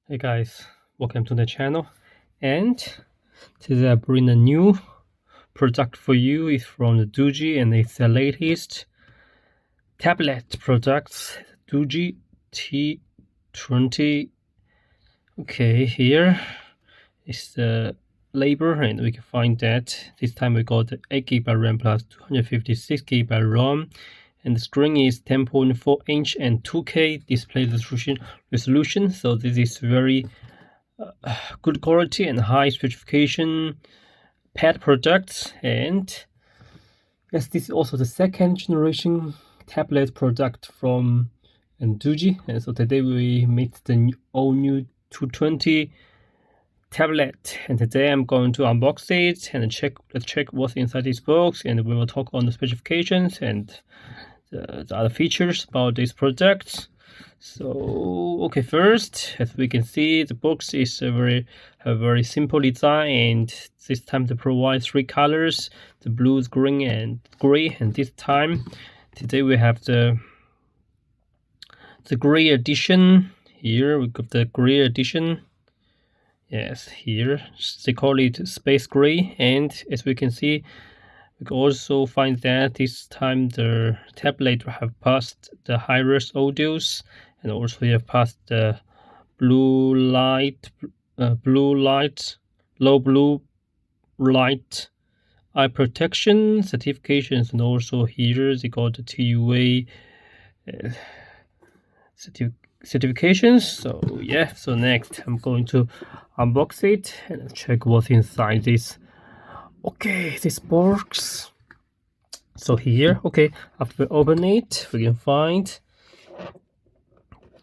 Hey guys, welcome to the channel, and today I bring a new product for you. It's from the Doogee, and it's the latest tablet products, Doogee T20. Okay, here is the label, and we can find that this time we got 8GB RAM plus 256GB RAM. And the screen is 10.4 inch and 2K display resolution. So this is very good quality and high specification pad products. And yes, this is also the second generation tablet product from Doogee. And so today we meet the all new 220 tablet, and today I'm going to unbox it and check what's inside this box, and we will talk on the specifications and the other features about this product. So okay, first, as we can see, the box is a very simple design, and this time they provide three colors: the blue, green, and gray. And this time today we have the gray edition. Here we got the gray edition. Yes, here they call it space gray, and as we can see, we can also find that this time the tablet have passed the high-res audios, and also we have passed the low blue light eye protection certifications, and also here they got the TUA certifications. So yeah, so next I'm going to unbox it and check what's inside this. Okay, this box. So here, okay, after we open it, we can find,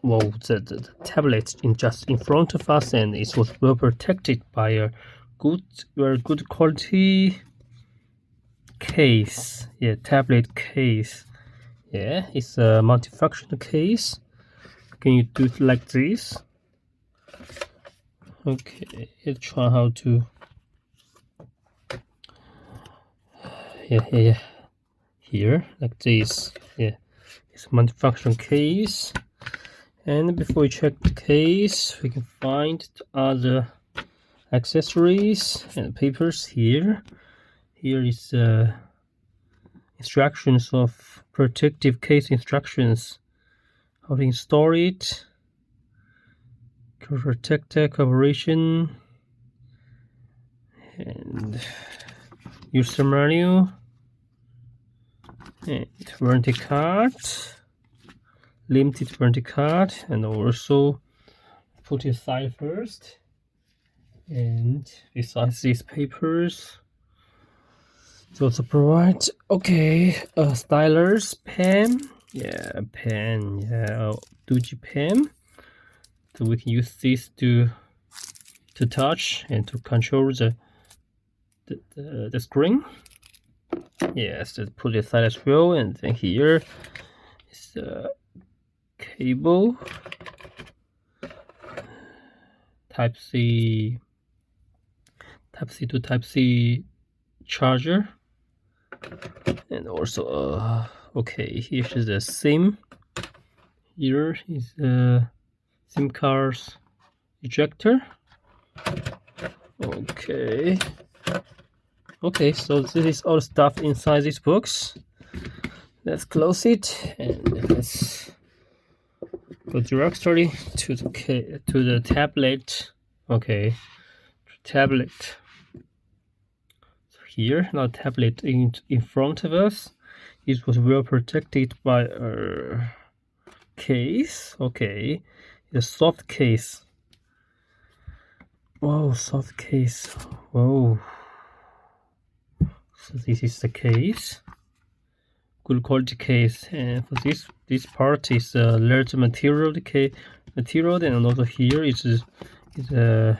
well, the tablet just in front of us, and it was well protected by a very good quality case. Yeah, tablet case. Yeah, it's a multifunctional case. Can you do it like this? Okay, let's try how to. Yeah. Here, like this. Yeah, it's a multifunction case. And before we check the case, we can find other accessories and papers here. Here is instructions of protective case instructions. How to install it, protector cooperation, and user manual, and warranty card, limited warranty card, and also put it aside first. And besides these papers, they also provide a stylus, pen. Yeah, pen. Yeah, Doogee pen. So we can use this to touch and to control the screen. Yes, to put it aside as well. And then here is the cable, Type C to Type C charger, and also okay, here is the SIM. Here is the SIM card's ejector. Okay, so this is all stuff inside this box. Let's close it and let's go directly to the tablet. Okay, tablet. So here, now tablet in front of us. It was well protected by a case. Okay, a soft case. Whoa, soft case. Whoa. So this is the case. Good quality case. And for this part is leather material. And also here is a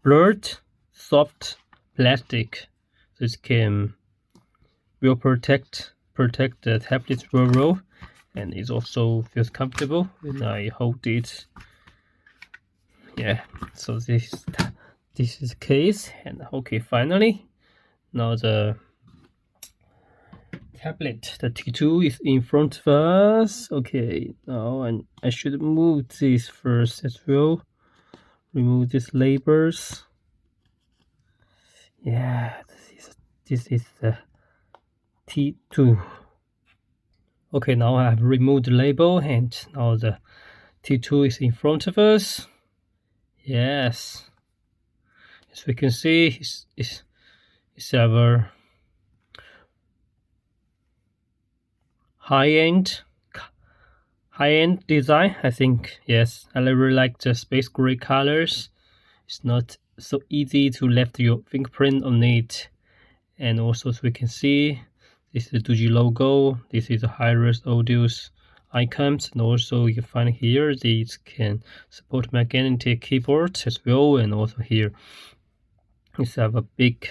blurred soft plastic. So it can will protect the tablet very well, and it also feels comfortable when I hold it. Yeah, so this is the case. And okay, finally, now the tablet. The T2 is in front of us. Okay, now and I should move this first as well. Remove these labels. Yeah, this is the T2. Okay, now I have removed the label and now the T2 is in front of us. Yes, as we can see, it's our high-end design. I think, yes, I really like the space gray colors. It's not so easy to left your fingerprint on it. And also, as we can see, this is the Doogee logo. This is the high-res audios icons, and also you can find here these can support magnetic keyboards as well. And also here, we have a big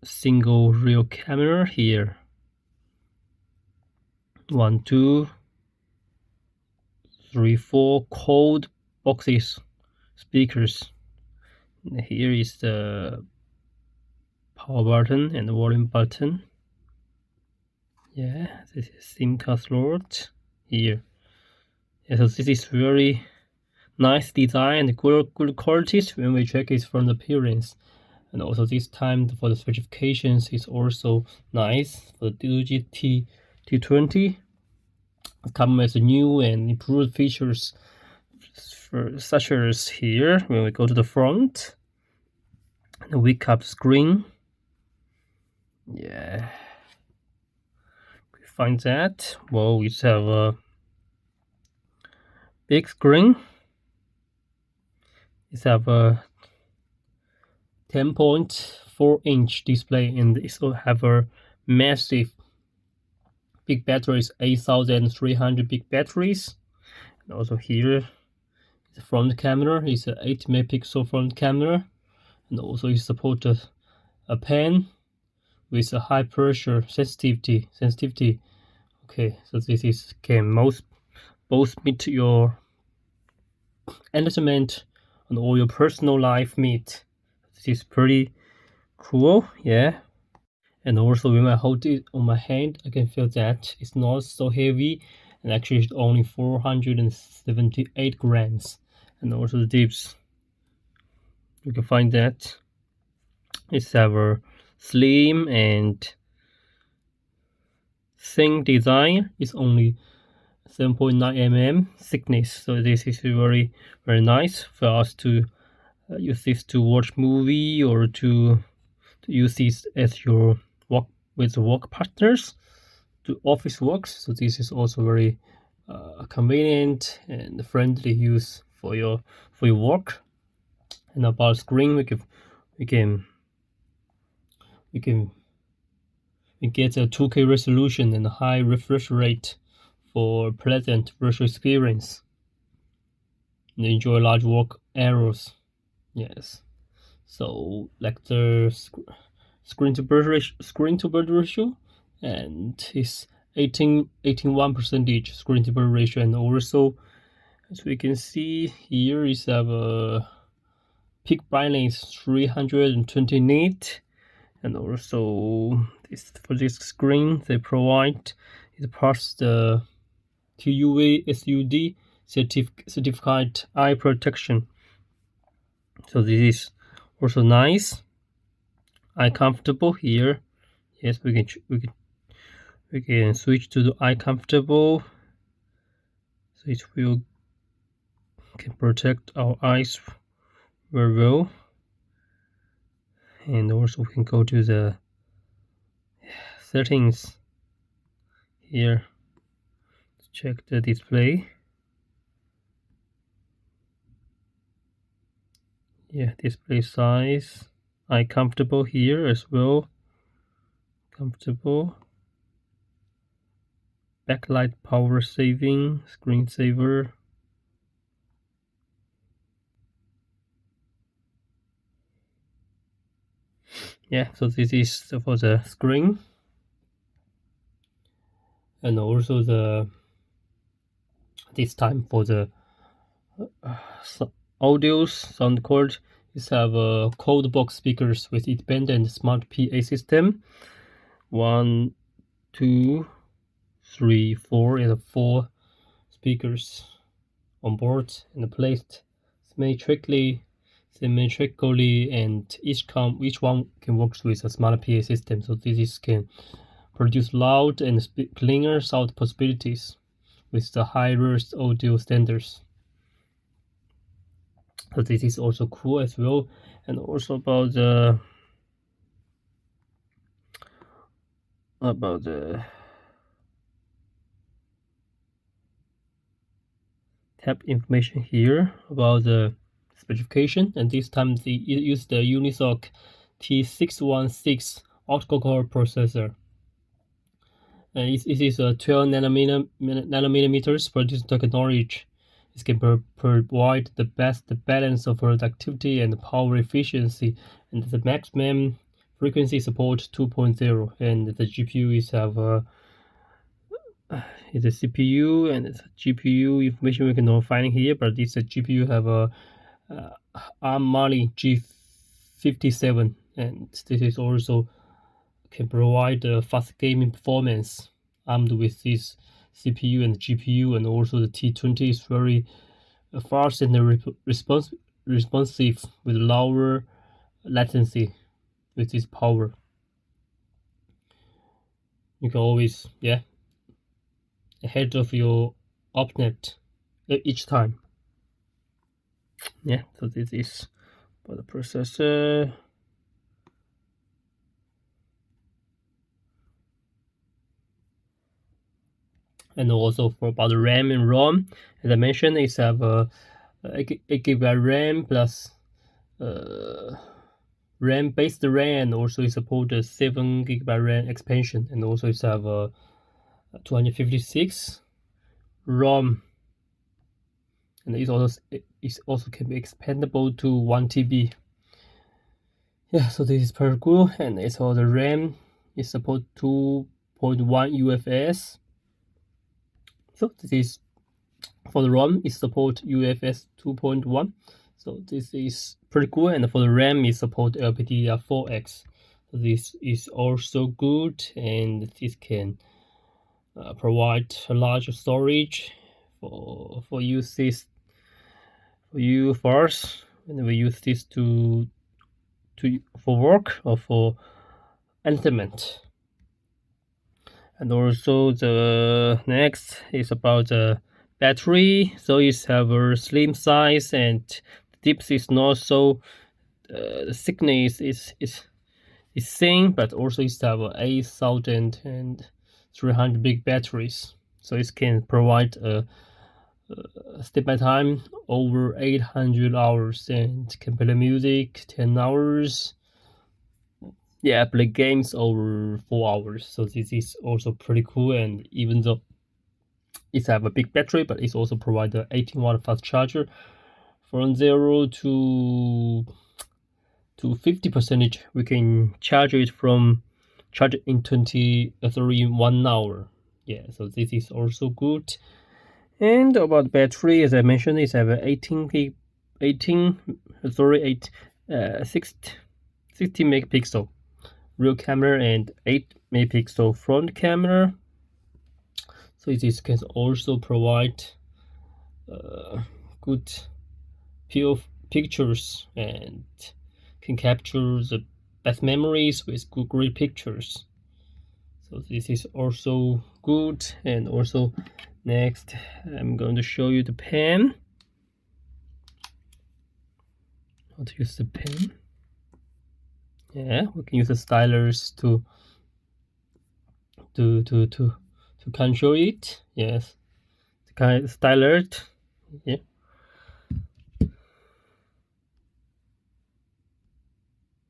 single real camera here. 1, 2, 3, 4 cold boxes speakers. And here is the power button and the volume button. Yeah, this is SIM card slot here. Yeah, so this is very nice design and good qualities when we check it from the appearance. And also this time for the specifications is also nice for the Doogee T20. It comes with new and improved features such as here when we go to the front, the wake up screen. Yeah, we find that. Well, we have a big screen. It's have a 10.4-inch display, and it also have a massive big batteries, 8,300 big batteries. And also here, the front camera is an 8 megapixel front camera, and also it supports a pen with a high pressure sensitivity. Okay, so this can both meet your entertainment and all your personal life meet. This is pretty cool, yeah. And also when I hold it on my hand, I can feel that it's not so heavy, and actually it's only 478 grams. And also the dips, you can find that it's our slim and thin design. It's only 7.9 mm thickness, so this is very nice for us to use this to watch movie or to use this as your work partners to office works. So this is also very convenient and friendly use for your work. And about screen, we get a 2K resolution and a high refresh rate for pleasant visual experience and enjoy large work areas. Yes, so like the screen to bird ratio, and it's 81% screen to bird ratio. And also, as we can see here, is a peak brightness 320 nit. And also for this screen they provide it past the TUV SUD certified eye protection. So this is also nice. Eye comfortable here. Yes, we can switch to the eye comfortable, so it can protect our eyes very well. And also we can go to the settings here to check the display. Yeah, display size, eye comfortable here as well. Comfortable. Backlight power saving, screensaver. Yeah, so this is for the screen. And also this time for the audio sound card is have cold box speakers with independent smart PA system 1, 2, 3, 4, and 4 speakers on board and placed symmetrically, and each one can work with a smart PA system. So this can produce loud and cleaner sound possibilities with the high-res audio standards. So this is also cool as well. And also about the tab information here about the specification, and this time they use the Unisoc T616 octa-core processor. It is a 12 nanometers produced technology. It can provide the best balance of productivity and power efficiency, and the maximum frequency support 2.0. And the GPU is a CPU, and it's a GPU information we cannot find here, but this GPU have a ARM Mali G57, and this is also can provide fast gaming performance armed with this CPU and GPU, and also the T20 is very fast and responsive with lower latency with this power. You can always ahead of your opnet each time. So this is for the processor. And also for about the RAM and ROM, as I mentioned, it's have a 8 GB RAM plus RAM based RAM, and also it supports a 7 GB RAM expansion, and also it's have a 256 ROM, and it also can be expandable to 1 TB. So this is pretty cool, and it's all the RAM. It supports 2.1 UFS. So this is for the ROM. It supports UFS 2.1. So this is pretty cool, and for the RAM, it supports LPDDR4X. So this is also good, and this can provide a larger storage for us. When we use this for work or for entertainment. And also the next is about the battery. So it's have a slim size, and the depth is not so the thickness is thin, but also it's have 8,300 big batteries. So it can provide a step by time over 800 hours, and can play music 10 hours. Play games over 4 hours. So this is also pretty cool, and even though it have a big battery, but it also provide an 18-watt fast charger from 0 to 50%. We can charge it in 1 hour. So this is also good. And about battery, as I mentioned, it's have a 60 megapixel rear camera and 8 megapixel front camera. So this can also provide good pictures, and can capture the best memories with good great pictures. So this is also good. And also next, I'm going to show you the pen. How to use the pen. We can use the stylus to control it. Yes, the kind of stylus.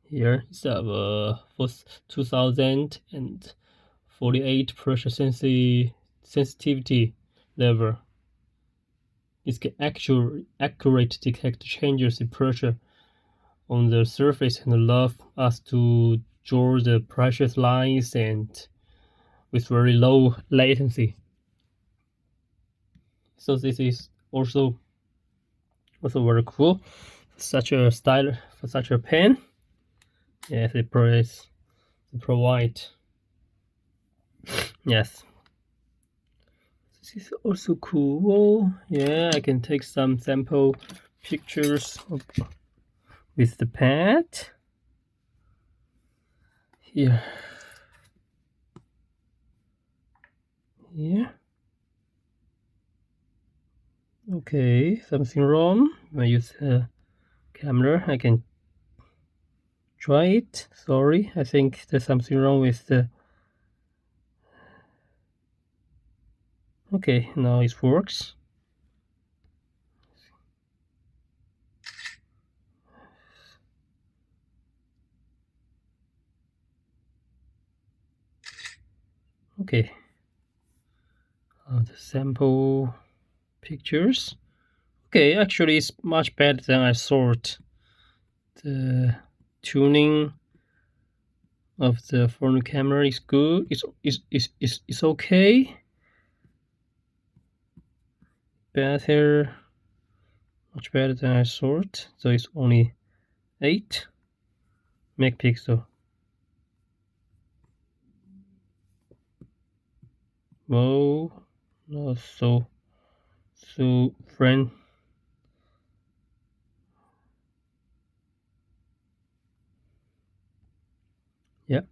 Here is our 2048 pressure sensitivity level. It can accurate detect changes in pressure on the surface and allow us to draw the pressure lines and with very low latency. So this is also very cool. Such a style for such a pen. Yes, it provide Yes. This is also cool. Yeah, I can take some sample pictures with the pad. Here. Here. Okay, something wrong. When I use the camera, I can try it. Sorry, I think there's something wrong with the... Okay, now it works. Okay. The sample pictures. Okay, actually it's much better than I thought. The tuning of the front camera is good. It's okay. Better, much better than I thought. So it's only 8 megapixel. Whoa, not so friend. Yep.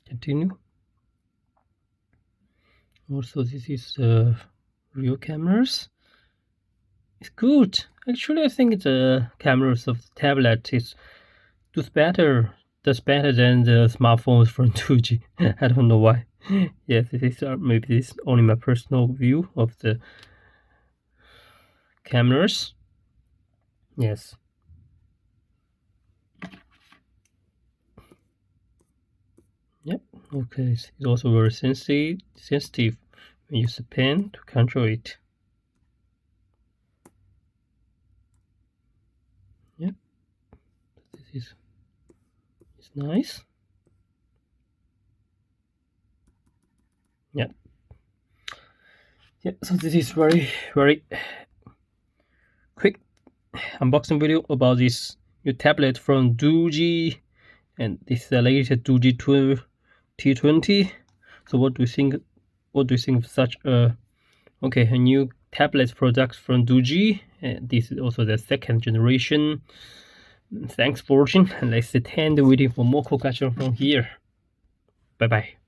Continue. Also, this is the real cameras. It's good. Actually, I think the cameras of the tablet does better than the smartphones from Doogee. I don't know why. Yes, this is maybe this is only my personal view of the cameras. Yes. Yep. Okay. It's also very sensitive when you use a pen to control it. Yep. This is nice. Yep. Yeah, so this is very quick unboxing video about this new tablet from Doogee, and this is the latest Doogee T20. So what do you think? What do you think of such a new tablet product from Doogee? And this is also the second generation. Thanks for watching, and let's end waiting for more cool catch from here. Bye bye.